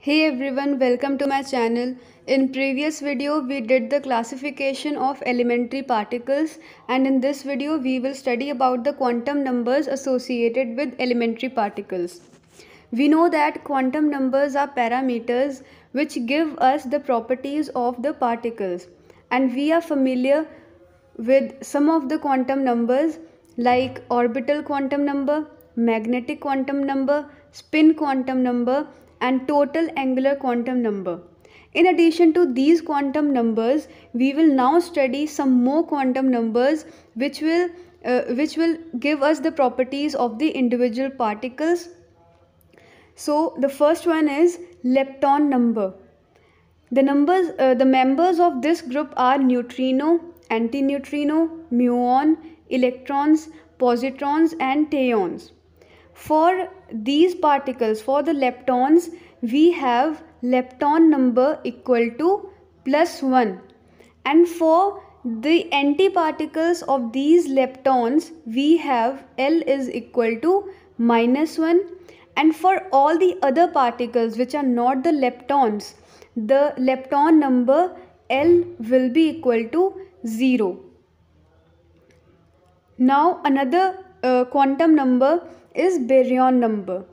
Hey everyone, welcome to my channel. In previous video we did the classification of elementary particles, and in this video we will study about the quantum numbers associated with elementary particles. We know that quantum numbers are parameters which give us the properties of the particles, and we are familiar with some of the quantum numbers like orbital quantum number, magnetic quantum number, spin quantum number, and total angular quantum number. In addition to these quantum numbers, we will now study some more quantum numbers which will give us the properties of the individual particles. So the first one is lepton number. The members of this group are neutrino, antineutrino, muon, electrons, positrons, and therms. For these particles, for the leptons, we have lepton number equal to +1, and for the antiparticles of these leptons, we have L is equal to -1, and for all the other particles which are not the leptons, the lepton number L will be equal to 0. Now another quantum number is baryon number.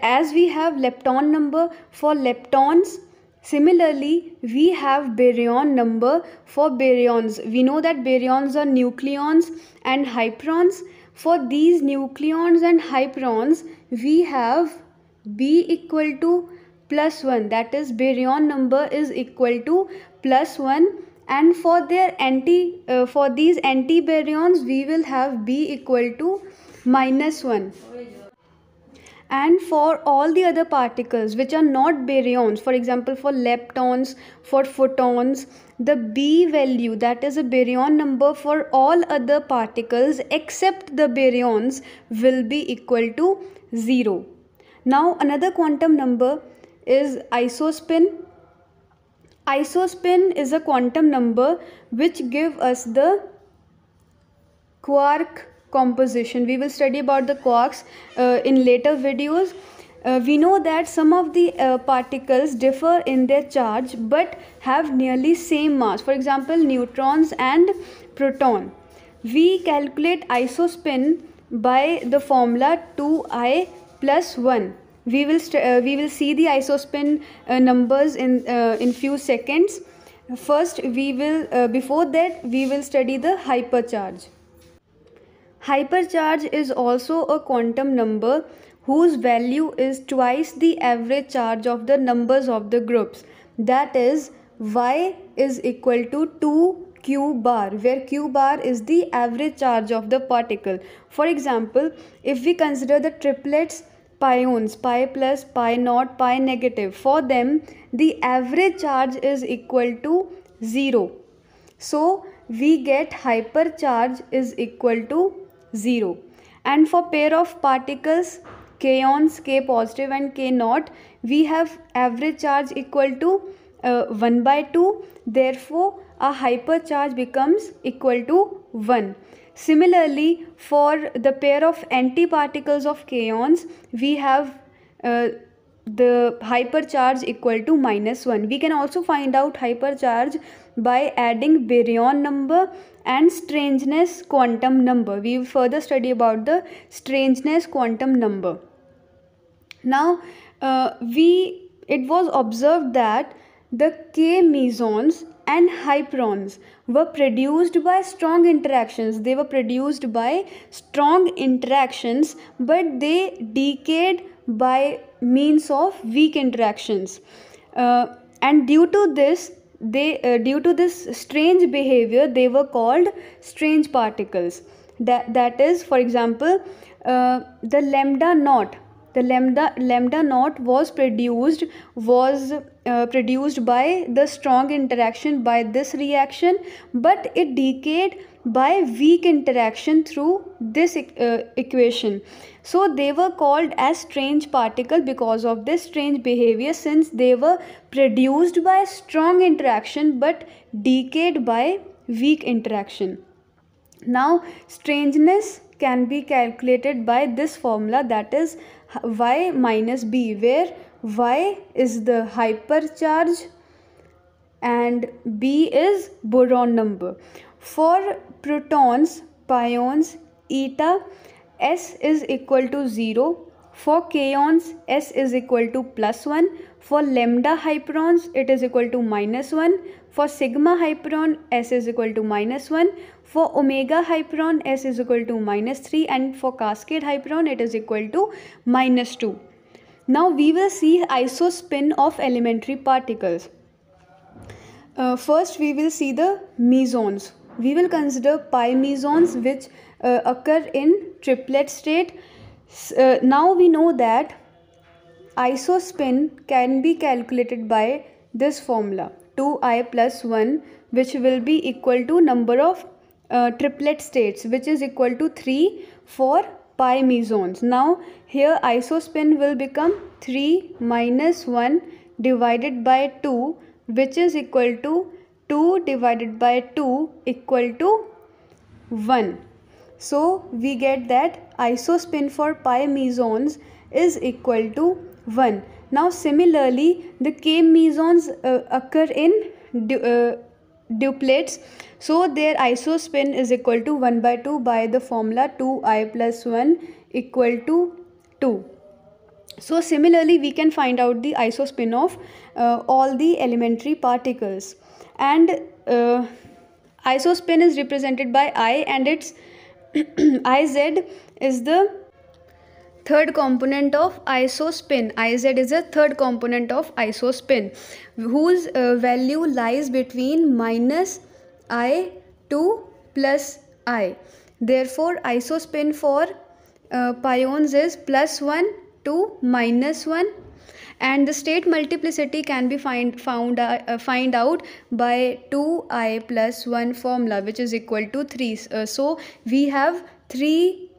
As we have lepton number for leptons, similarly we have baryon number for baryons. We know that baryons are nucleons and hyperons. For these nucleons and hyperons, we have B equal to +1, that is baryon number is equal to +1, and for for these antibaryons we will have B equal to -1. And for all the other particles which are not baryons, for example for leptons, for photons, the B value, that is a baryon number for all other particles except the baryons, will be equal to 0. Now another quantum number is isospin. Isospin is a quantum number which give us the quark composition. We will study about the quarks in later videos. We know that some of the particles differ in their charge but have nearly same mass. For example, neutrons and proton. We calculate isospin by the formula 2I + 1. We will see the isospin numbers in few seconds. First, before that we will study the hypercharge. Hypercharge is also a quantum number whose value is twice the average charge of the numbers of the groups. That is, Y is equal to 2q bar, where q bar is the average charge of the particle. For example, if we consider the triplets pions, pi plus, pi naught, pi negative, for them the average charge is equal to 0. So we get hypercharge is equal to 0. And for pair of particles kaons, k positive and k naught, we have average charge equal to 1/2. Therefore a hypercharge becomes equal to 1. Similarly, for the pair of antiparticles of kaons, we have the hypercharge equal to -1. We can also find out hypercharge by adding baryon number and strangeness quantum number. We will further study about the strangeness quantum number. Now it was observed that the k mesons and hyperons were produced by strong interactions. They were produced by strong interactions, but they decayed by means of weak interactions. And due to this strange behavior, they were called strange particles. That is, for example, the lambda naught was produced by the strong interaction by this reaction, but it decayed by weak interaction through this equation. So they were called as strange particle because of this strange behavior, since they were produced by strong interaction but decayed by weak interaction. Now strangeness can be calculated by this formula, that is y minus b, where Y is the hypercharge and B is boron number. For protons, pions, eta, S is equal to 0. For kaons, S is equal to +1. For lambda hyperons, it is equal to -1. For sigma hyperon, S is equal to -1. For omega hyperon, S is equal to -3. And for cascade hyperon, it is equal to -2. Now we will see isospin of elementary particles. First we will see the mesons. We will consider pi mesons which occur in triplet state. Now we know that isospin can be calculated by this formula 2i plus 1, which will be equal to number of triplet states, which is equal to 3 for pi mesons. Now here isospin will become 3 minus 1 divided by 2, which is equal to 2 divided by 2 equal to 1. So we get that isospin for pi mesons is equal to 1. Now similarly the k mesons occur in duplets, so their isospin is equal to 1 by 2 by the formula 2i plus 1 equal to 2. So similarly we can find out the isospin of all the elementary particles, and isospin is represented by I, and its Iz is the third component of isospin. Iz is a third component of isospin whose value lies between -I to +I. Therefore isospin for pions is +1 to -1, and the state multiplicity can be find out by 2i plus 1 formula, which is equal to 3. So we have 3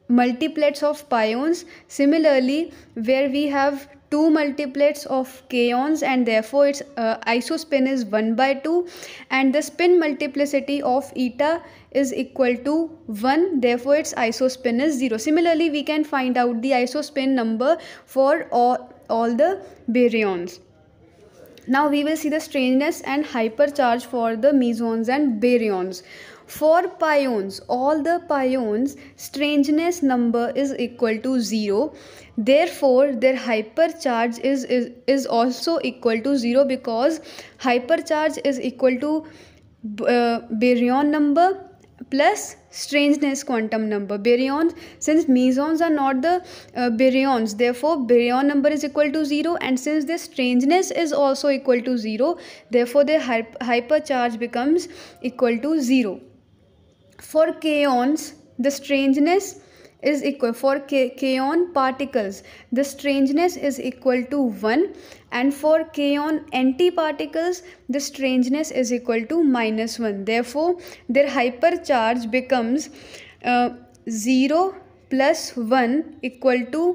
multiplets of pions. Similarly, where we have 2 multiplets of kaons, and therefore its isospin is 1 by 2, and the spin multiplicity of eta is equal to 1, therefore its isospin is 0. Similarly we can find out the isospin number for all the baryons. Now we will see the strangeness and hypercharge for the mesons and baryons. For pions, all the pions, strangeness number is equal to 0. Therefore their hypercharge is also equal to 0, because hypercharge is equal to baryon number plus strangeness quantum number. Baryons, since mesons are not the baryons, therefore baryon number is equal to 0, and since the strangeness is also equal to 0, therefore the hypercharge becomes equal to 0. For kaons, the strangeness is equal, for kaon particles the strangeness is equal to 1, and for kaon antiparticles the strangeness is equal to -1. Therefore their hypercharge becomes 0 plus 1 equal to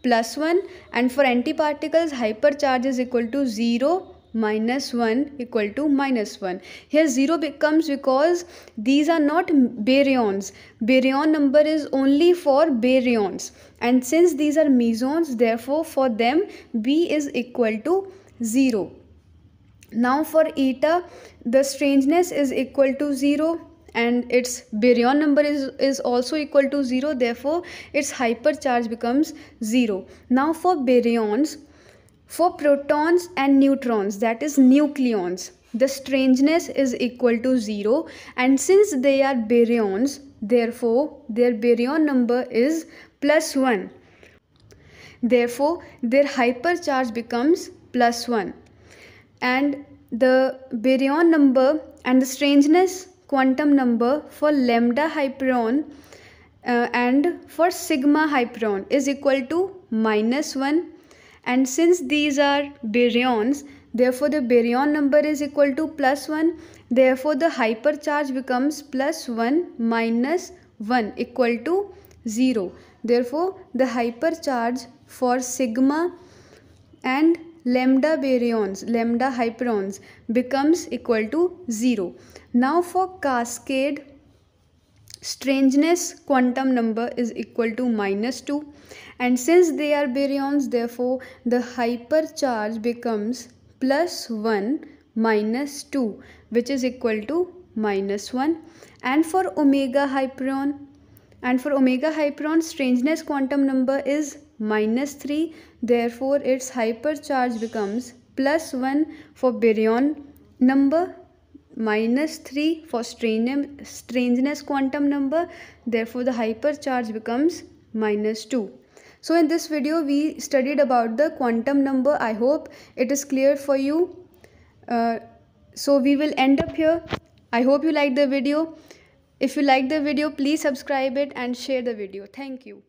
+1, and for antiparticles hypercharge is equal to 0 minus 1 equal to -1. Here 0 becomes because these are not baryons. Baryon number is only for baryons, and since these are mesons, therefore for them B is equal to 0. Now for eta, the strangeness is equal to 0 and its baryon number is also equal to 0, therefore its hypercharge becomes 0. Now for baryons, for protons and neutrons, that is nucleons, the strangeness is equal to 0, and since they are baryons, therefore their baryon number is +1. Therefore their hypercharge becomes +1, and the baryon number and the strangeness quantum number for lambda hyperon and for sigma hyperon is equal to -1. And since these are baryons, therefore the baryon number is equal to +1. Therefore the hypercharge becomes +1 minus 1 equal to 0. Therefore the hypercharge for sigma and lambda baryons, lambda hyperons, becomes equal to 0. Now for cascade strangeness quantum number is equal to -2, and since they are baryons, therefore the hypercharge becomes +1 -2, which is equal to -1. And for omega hyperon strangeness quantum number is -3, therefore its hypercharge becomes +1 for baryon number, -3 for strangeness quantum number, therefore the hypercharge becomes -2. So in this video we studied about the quantum number. I hope it is clear for you. So we will end up here. I hope you like the video. If you like the video, please subscribe it and share the video. Thank you.